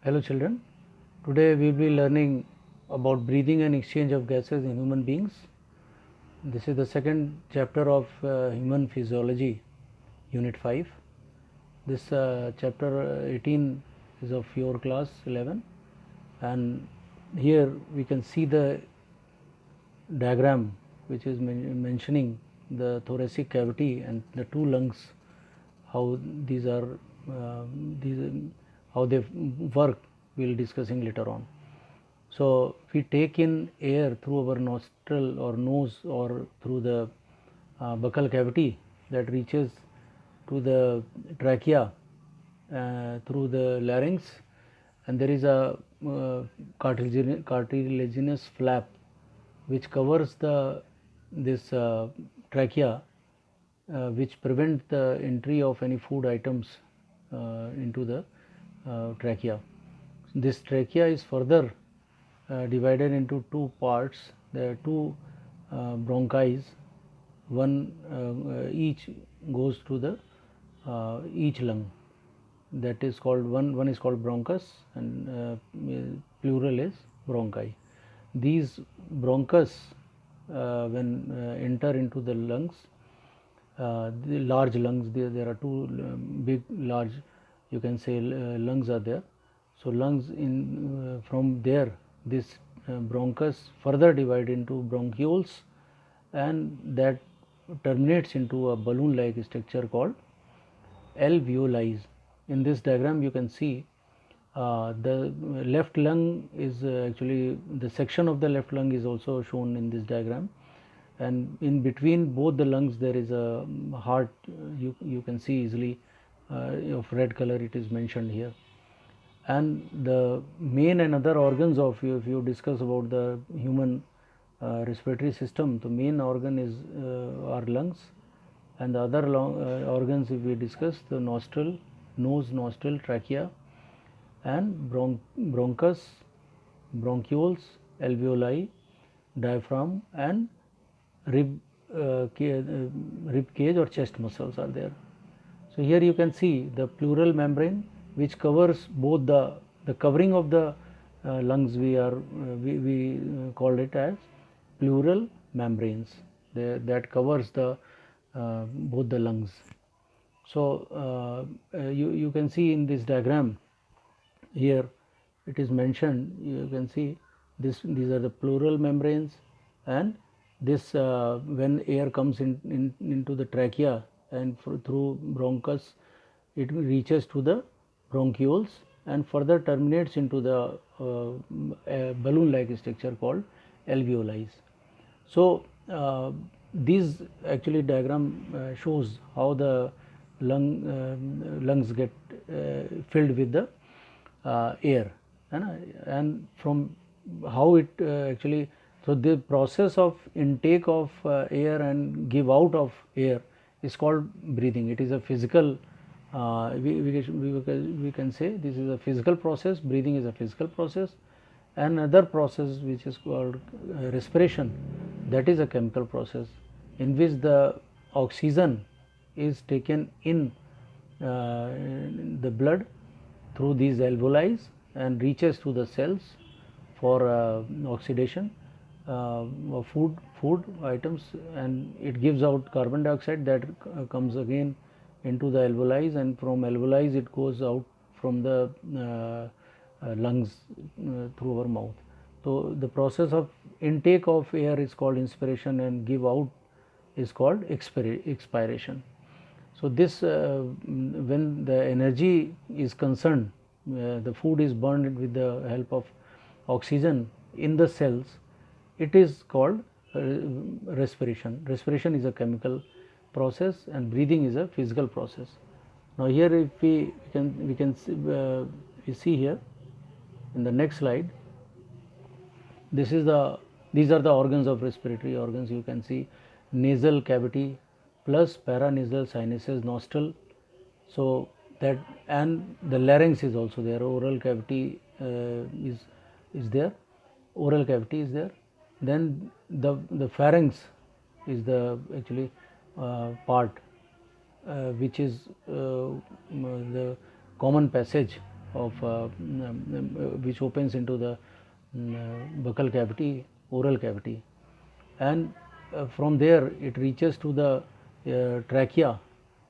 Hello children, today we will be learning about breathing and exchange of gases in human beings. This is the second chapter of human physiology, unit 5. This chapter 18 is of your class 11, and here we can see the diagram which is mentioning the thoracic cavity and the two lungs, how these are these how they work, we will discussing later on. So we take in air through our nostril or nose or through the buccal cavity that reaches to the trachea through the larynx, and there is a cartilaginous flap which covers this trachea, which prevent the entry of any food items into the trachea. This trachea is further divided into two parts. There are two bronchi, one each goes to the each lung. That is called one is called bronchus, and plural is bronchi. These bronchus, when enter into the lungs, the large lungs, there are two big large, you can say, lungs are there. So lungs in from there, this bronchus further divide into bronchioles, and that terminates into a balloon like structure called alveoli. In this diagram you can see the left lung is actually the section of the left lung is also shown in this diagram, and in between both the lungs there is a heart. You can see easily of red color, it is mentioned here. And the main and other organs of you, if you discuss about the human respiratory system, the main organ is our lungs, and the other organs, if we discuss, the nostril, nose, nostril, trachea, and bronchus, bronchioles, alveoli, diaphragm, and rib cage or chest muscles are there. So here you can see the pleural membrane which covers both the covering of the lungs. We called it as pleural membranes, that covers the both the lungs. So you can see in this diagram here it is mentioned. You can see these are the pleural membranes, and this when air comes into the trachea and through bronchus, it reaches to the bronchioles and further terminates into the balloon like structure called alveoli. So these actually diagram shows how the lungs get filled with the air, and from how it actually, so the process of intake of air and give out of air is called breathing. It is a physical, we can say this is a physical process. Breathing is a physical process. Another process which is called respiration, that is a chemical process in which the oxygen is taken in the blood through these alveoli and reaches to the cells for oxidation of food items, and it gives out carbon dioxide that comes again into the alveoli, and from alveoli it goes out from the lungs through our mouth. So the process of intake of air is called inspiration, and give out is called expiration. So this when the energy is concerned, the food is burned with the help of oxygen in the cells, it is called respiration. Respiration is a chemical process and breathing is a physical process. Now here if we can see here in the next slide, these are the organs of respiratory organs. You can see nasal cavity plus paranasal sinuses, nostril. So that, and the larynx is also there. Oral cavity is there. Oral cavity is there. Then the pharynx is the actually part which is the common passage of which opens into the buccal cavity, oral cavity, and from there it reaches to the trachea,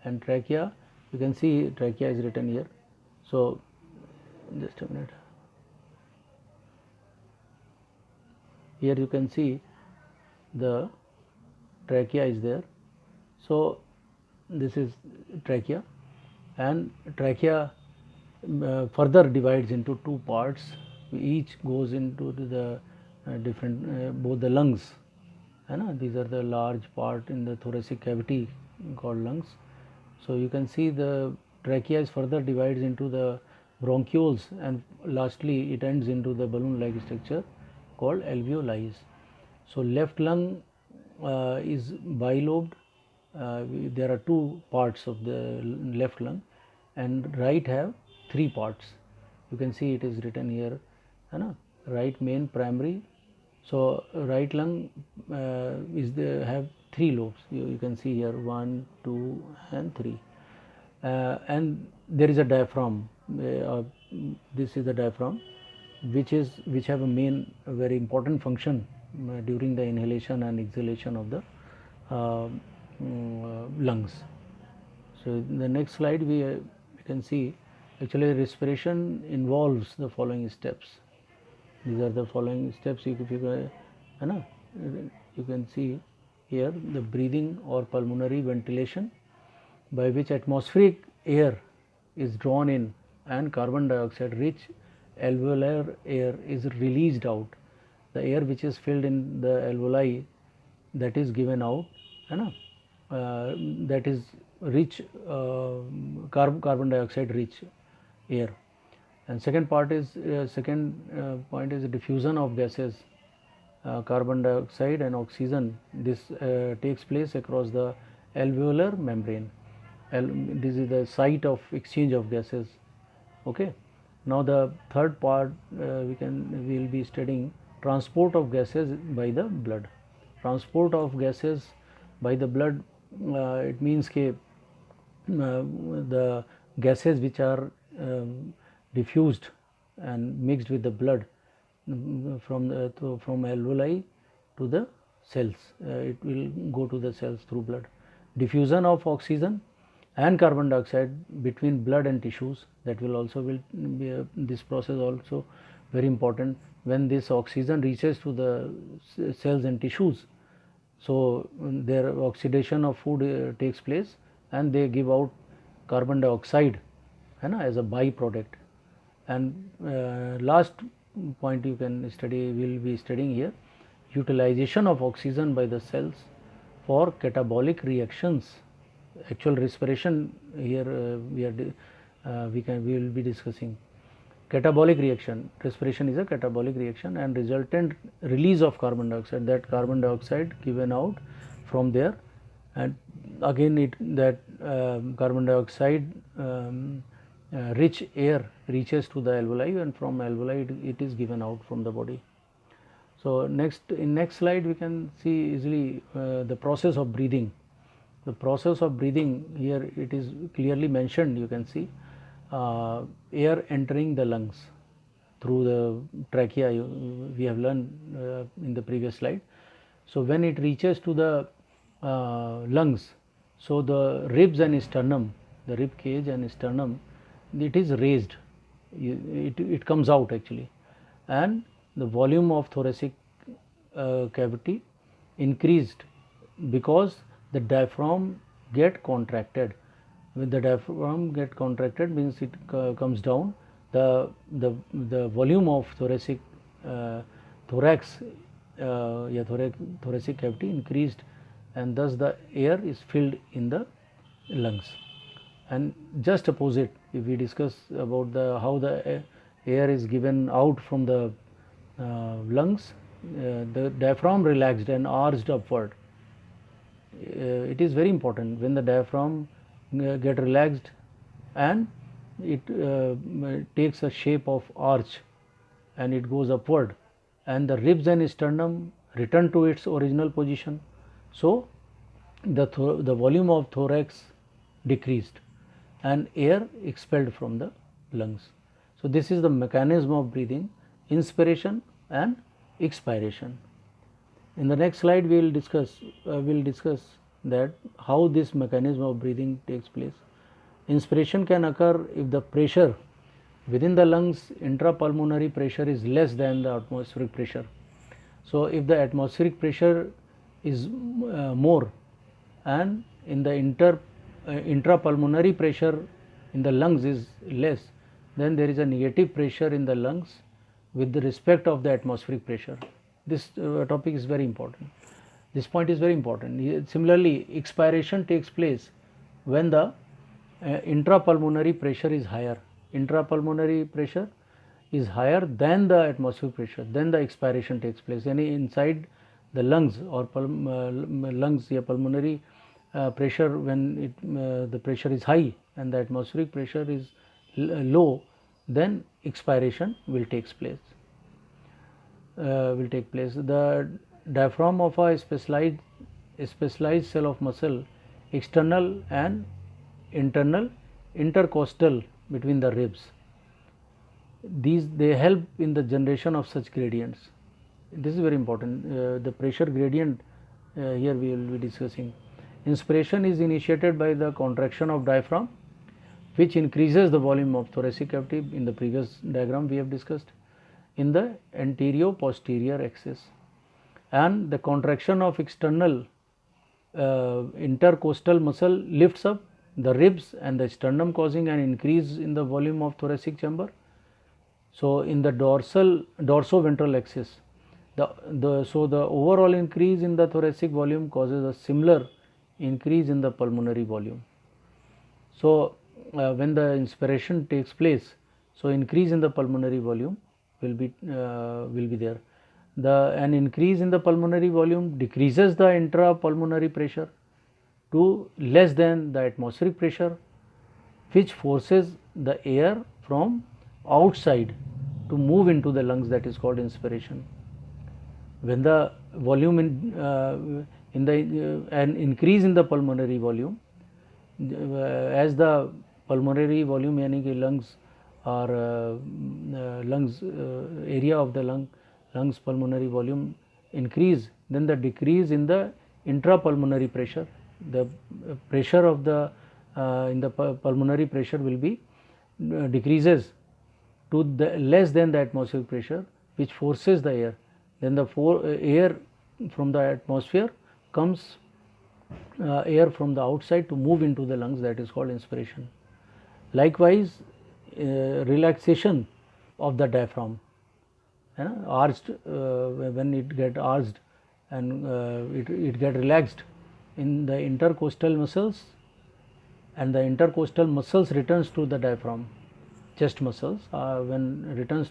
and trachea, you can see trachea is written here. So just a minute, here you can see the trachea is there. So this is trachea, and trachea further divides into two parts. Each goes into the different both the lungs. These are the large part in the thoracic cavity called lungs. So you can see the trachea is further divides into the bronchioles, and lastly it ends into the balloon-like structure called alveoli. So left lung is bilobed. There are two parts of the left lung, and right have three parts. You can see it is written here, right main primary. So right lung have three lobes. You can see here 1, 2, and 3, and there is a diaphragm. This is the diaphragm, which have a very important function during the inhalation and exhalation of the lungs. So in the next slide we can see actually respiration involves the following steps. These are the following steps. You can see here the breathing or pulmonary ventilation, by which atmospheric air is drawn in and carbon dioxide rich alveolar air is released out. The air which is filled in the alveoli, that is given out, that is rich carbon dioxide rich air. And second point is the diffusion of gases, carbon dioxide and oxygen. This takes place across the alveolar membrane. This is the site of exchange of gases. Okay. Now the third part we will be studying transport of gases by the blood. Transport of gases by the blood, it means that the gases which are diffused and mixed with the blood from alveoli to the cells, it will go to the cells through blood. Diffusion of oxygen and carbon dioxide between blood and tissues, that will be this process also very important. When this oxygen reaches to the cells and tissues, so their oxidation of food takes place, and they give out carbon dioxide as a byproduct. And last point you can study, we will be studying here, utilization of oxygen by the cells for catabolic reactions. Actual respiration here we will be discussing. Catabolic reaction, respiration is a catabolic reaction, and resultant release of carbon dioxide, that carbon dioxide given out from there, and again carbon dioxide rich air reaches to the alveoli, and from alveoli it is given out from the body. So in next slide we can see easily the process of breathing. The process of breathing, here it is clearly mentioned. You can see air entering the lungs through the trachea, we have learned in the previous slide. So when it reaches to the lungs, so the ribs and sternum, the rib cage and sternum, it is raised, it comes out actually, and the volume of thoracic cavity increased because the diaphragm get contracted. When the diaphragm get contracted, means it comes down, the volume of thoracic thoracic cavity increased, and thus the air is filled in the lungs. And just opposite, if we discuss about how the air is given out from the lungs, the diaphragm relaxed and arched upward. It is very important when the diaphragm get relaxed and it takes a shape of arch and it goes upward, and the ribs and sternum return to its original position. So the volume of thorax decreased and air expelled from the lungs. So this is the mechanism of breathing, inspiration and expiration. In the next slide we will discuss that how this mechanism of breathing takes place. Inspiration can occur if the pressure within the lungs, intrapulmonary pressure, is less than the atmospheric pressure. So if the atmospheric pressure is more and in the intrapulmonary pressure in the lungs is less, then there is a negative pressure in the lungs with the respect of the atmospheric pressure. This topic is very important. This point is very important. Similarly, expiration takes place when the intrapulmonary pressure is higher. Intrapulmonary pressure is higher than the atmospheric pressure, then the expiration takes place. Any inside the lungs or pulmonary pressure, when the pressure is high and the atmospheric pressure is low, then expiration will take place. The diaphragm of a specialized cell of muscle, external and internal, intercostal between the ribs. They help in the generation of such gradients. This is very important. The pressure gradient here we will be discussing. Inspiration is initiated by the contraction of diaphragm, which increases the volume of thoracic cavity. In the previous diagram we have discussed in the anterior posterior axis, and the contraction of external intercostal muscle lifts up the ribs and the sternum, causing an increase in the volume of thoracic chamber. So in the dorsoventral axis, the overall increase in the thoracic volume causes a similar increase in the pulmonary volume. So when the inspiration takes place, so increase in the pulmonary volume will be there. An increase in the pulmonary volume decreases the intrapulmonary pressure to less than the atmospheric pressure, which forces the air from outside to move into the lungs. That is called inspiration. When the volume an increase in the pulmonary volume, as the pulmonary volume यानी कि lungs or lungs area of the lungs pulmonary volume increase, then the decrease in the intrapulmonary pressure, the pressure of the in the pulmonary pressure will be decreases to the less than the atmospheric pressure, which forces the air. Then the air from the atmosphere comes air from the outside to move into the lungs. That is called inspiration. Likewise, relaxation of the diaphragm, arched, when it get arched and it get relaxed in the intercostal muscles, and the intercostal muscles returns to the diaphragm, chest muscles when returns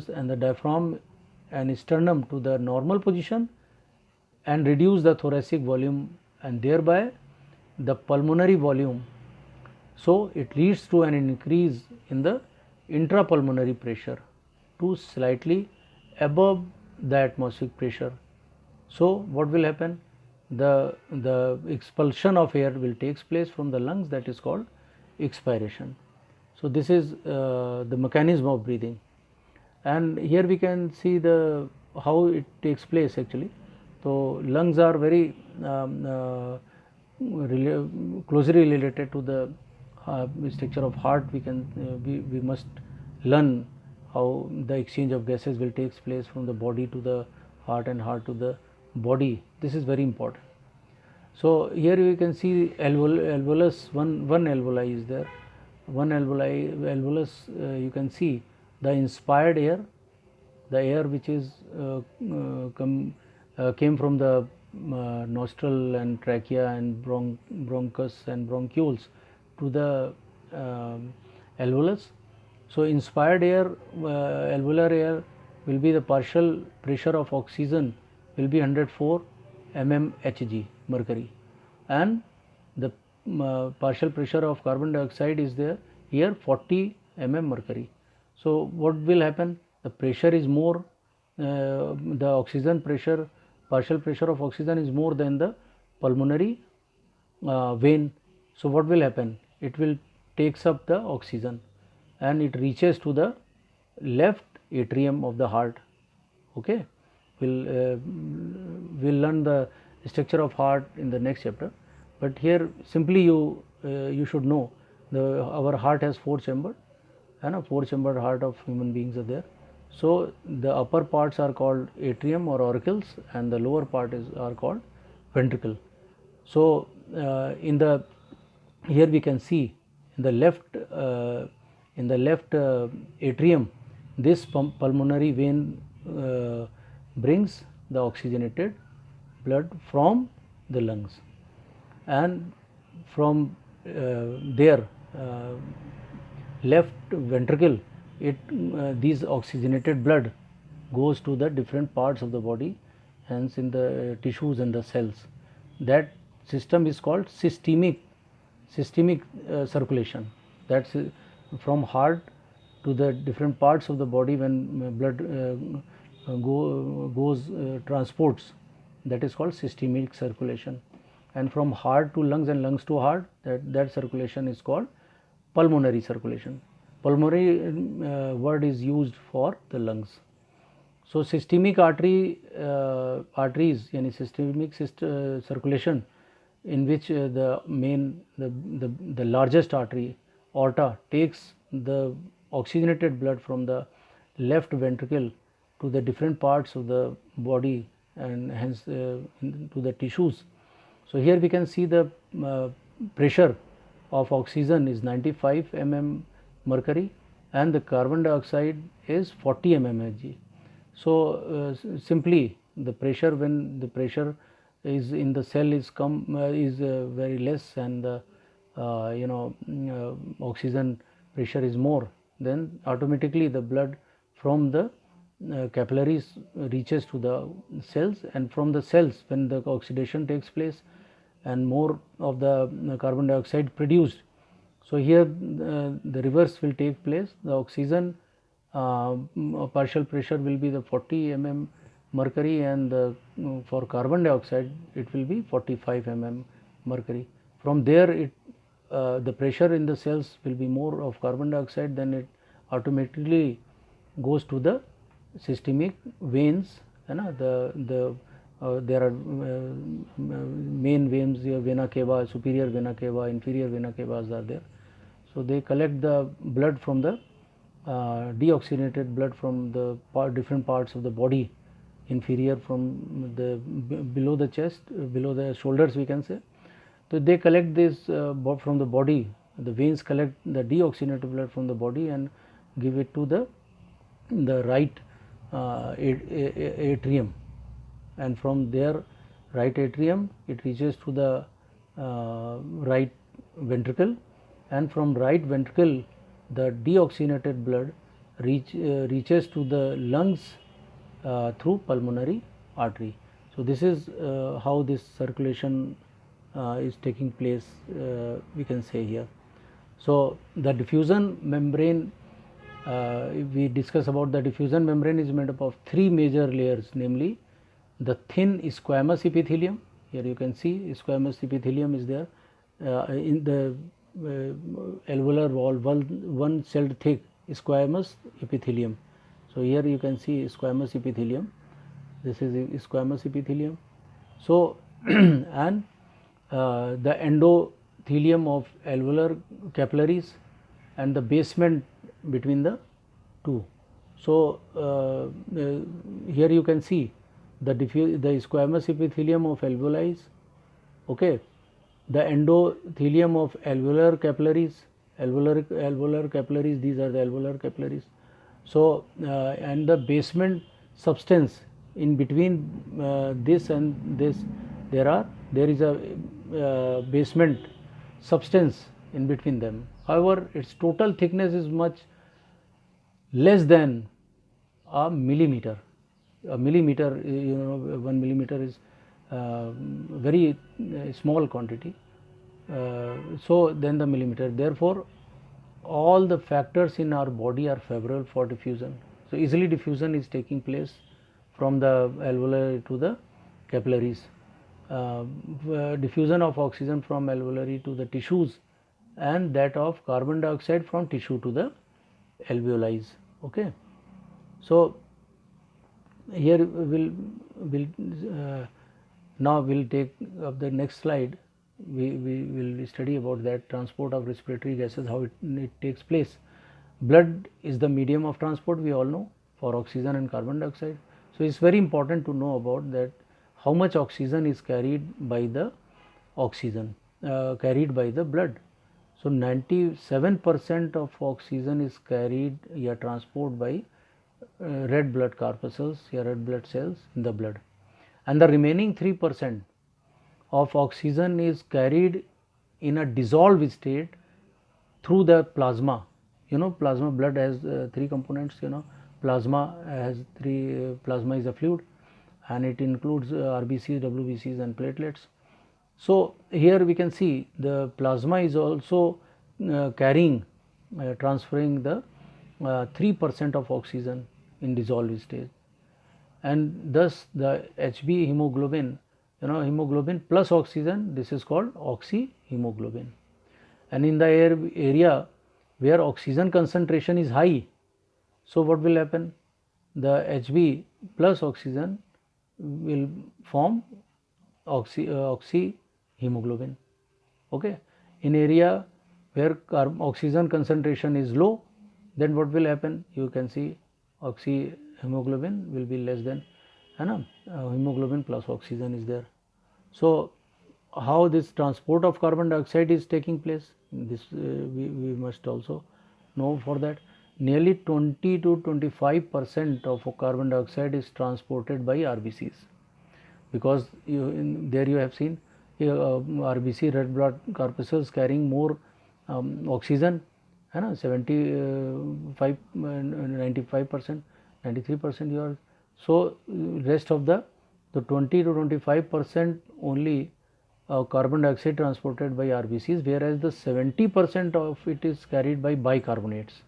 and the diaphragm and sternum to the normal position and reduce the thoracic volume and thereby the pulmonary volume. So it leads to an increase in the intrapulmonary pressure to slightly above the atmospheric pressure. So what will happen? The expulsion of air will takes place from the lungs. That is called expiration. So this is the mechanism of breathing, and here we can see how it takes place actually. So lungs are very closely related to the structure of heart. We must learn how the exchange of gases will take place from the body to the heart and heart to the body. This is very important. So here we can see alveolus, one alveoli is there. One alveolus, you can see the inspired air, the air which is came from the nostril and trachea and bronchus and bronchioles to the alveolus. So inspired air, alveolar air will be the partial pressure of oxygen will be 104 mmHg mercury, and the partial pressure of carbon dioxide is there here 40 mm mercury. So what will happen? The pressure is more, the oxygen pressure, partial pressure of oxygen is more than the pulmonary vein. So what will happen? It will takes up the oxygen, and it reaches to the left atrium of the heart. Okay, we'll learn the structure of heart in the next chapter, but here simply you should know our heart has 4 chambers, and a 4 chambered heart of human beings are there. So the upper parts are called atrium or auricles, and the lower part are called ventricle. So in the here we can see in the left atrium, this pulmonary vein brings the oxygenated blood from the lungs, and from there left ventricle, these oxygenated blood goes to the different parts of the body, hence in the tissues and the cells. That system is called systemic circulation. That's from heart to the different parts of the body. When blood transports, that is called systemic circulation. And from heart to lungs and lungs to heart, that circulation is called pulmonary circulation. Pulmonary word is used for the lungs. So systemic arteries, yani systemic circulation, in which the largest artery, aorta, takes the oxygenated blood from the left ventricle to the different parts of the body, and hence to the tissues. So here we can see the pressure of oxygen is 95 mm mercury, and the carbon dioxide is 40 mmHg. So simply the pressure, when the pressure is in the cell is very less, and the oxygen pressure is more, then automatically the blood from the capillaries reaches to the cells, and from the cells, when the oxidation takes place and more of the carbon dioxide produced, so here the reverse will take place. The oxygen partial pressure will be the 40 mm mercury, and for carbon dioxide it will be 45 mm mercury. From there the pressure in the cells will be more of carbon dioxide, then it automatically goes to the systemic veins. There are main veins here, vena cava, superior vena cava, inferior vena cavas are there. So they collect the blood from the deoxygenated blood from the different parts of the body, inferior, from the below the chest, below the shoulders we can say. So they collect this from the body. The veins collect the deoxygenated blood from the body and give it to the right atrium, and from there right atrium it reaches to the right ventricle, and from right ventricle the deoxygenated blood reaches to the lungs through pulmonary artery. So this is how this circulation is taking place, we can say here. So the diffusion membrane, if we discuss about the diffusion membrane, is made up of 3 major layers, namely the thin squamous epithelium. Here you can see squamous epithelium is there in the alveolar wall, one celled thick squamous epithelium. So here you can see squamous epithelium. This is squamous epithelium. So and the endothelium of alveolar capillaries, and the basement between the two. So here you can see the squamous epithelium of alveoli, okay, the endothelium of alveolar capillaries, alveolar capillaries, these are the alveolar capillaries. So and the basement substance in between this and this, there is a basement substance in between them. However, its total thickness is much less than a millimeter. A millimeter, 1 millimeter is very small quantity. So then the millimeter. Therefore, all the factors in our body are favorable for diffusion. So easily diffusion is taking place from the alveoli to the capillaries. Diffusion of oxygen from alveoli to the tissues, and that of carbon dioxide from tissue to the alveoli. Okay, so here now we'll take up the next slide. We will study about that transport of respiratory gases, how it takes place. Blood is the medium of transport, we all know, for oxygen and carbon dioxide. So it's very important to know about that, how much oxygen is carried by the blood. So 97% of oxygen is carried transport by red blood corpuscles red blood cells in the blood, and the remaining 3% of oxygen is carried in a dissolved state through the plasma. Plasma, blood has three components. Plasma has three. Plasma is a fluid, and it includes RBCs, WBCs, and platelets. So here we can see the plasma is also transferring the 3% of oxygen in dissolved state, and thus the Hb hemoglobin, hemoglobin plus oxygen, this is called oxyhemoglobin. And in the area where oxygen concentration is high, so what will happen? The Hb plus oxygen will form oxyhemoglobin. Okay. In area where oxygen concentration is low, then what will happen? You can see oxyhemoglobin will be less than hemoglobin plus oxygen is there. So how this transport of carbon dioxide is taking place, this we must also know. For that, nearly 20 to 25% of carbon dioxide is transported by RBCs, because there you have seen RBC, red blood corpuscles, carrying more oxygen, 75, 95%, 93% you are. So rest of the 20 to 25% only carbon dioxide transported by RBCs, whereas the 70% of it is carried by bicarbonates.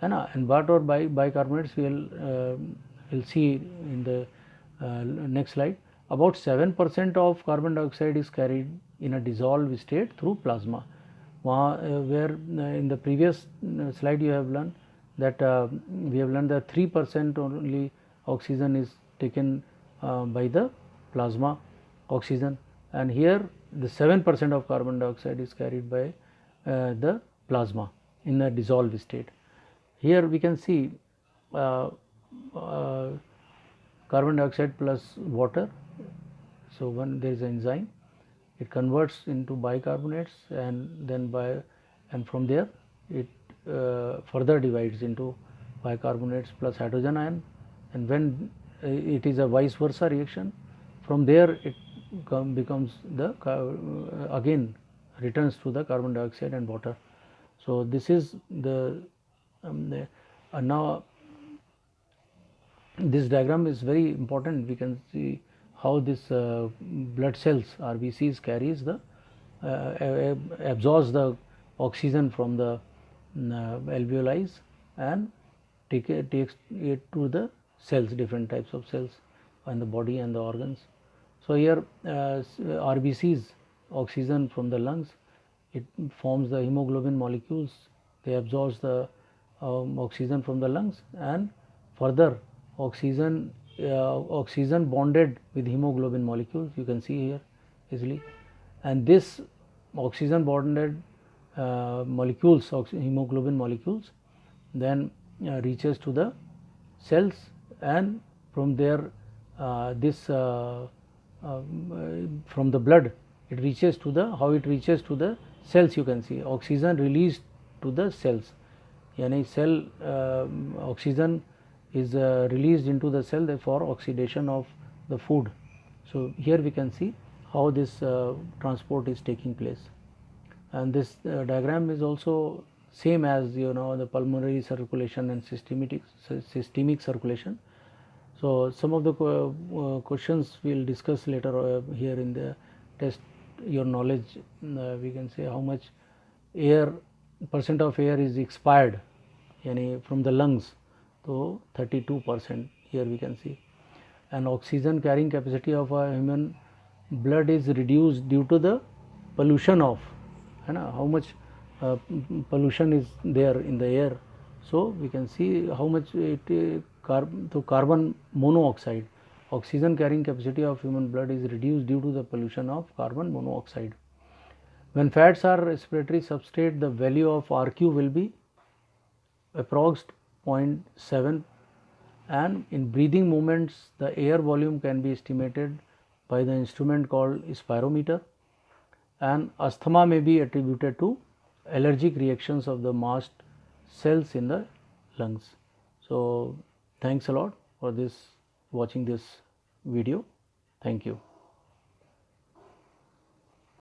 And what are bicarbonates, we'll see in the next slide. About 7% of carbon dioxide is carried in a dissolved state through plasma, where in the previous slide you have learned that we have learned that 3% only oxygen is taken by the plasma oxygen, and here the 7% of carbon dioxide is carried by the plasma in a dissolved state. Here we can see carbon dioxide plus water. So when there is an enzyme, it converts into bicarbonates, and then from there it further divides into bicarbonates plus hydrogen ion, and when it is a vice versa reaction, from there it becomes the again returns to the carbon dioxide and water. So this is the now this diagram is very important. We can see how this blood cells RBCs carries the absorbs the oxygen from the alveoli and takes it to the cells, different types of cells in the body and the organs. So here RBCs, oxygen from the lungs, it forms the hemoglobin molecules. They absorb the oxygen from the lungs, and further oxygen bonded with hemoglobin molecules, you can see here easily, and this oxygen bonded molecules, hemoglobin molecules, then reaches to the cells, and from there from the blood it reaches to the, how it reaches to the cells, you can see oxygen released to the cells, yani cell oxygen is released into the cell for oxidation of the food. So here we can see how this transport is taking place, and this diagram is also same as the pulmonary circulation and systemic circulation. So some of the questions we will discuss later here in the test your knowledge. We can say how much percent of air is expired, yani from the lungs. So 32% here we can see, and oxygen carrying capacity of a human blood is reduced due to the pollution of, how much pollution is there in the air. So we can see how much carbon monoxide, oxygen carrying capacity of human blood is reduced due to the pollution of carbon monoxide. When fats are respiratory substrate, the value of RQ will be approx 0.7, and in breathing movements the air volume can be estimated by the instrument called spirometer, and asthma may be attributed to allergic reactions of the mast cells in the lungs. So thanks a lot for this watching this video. Thank you.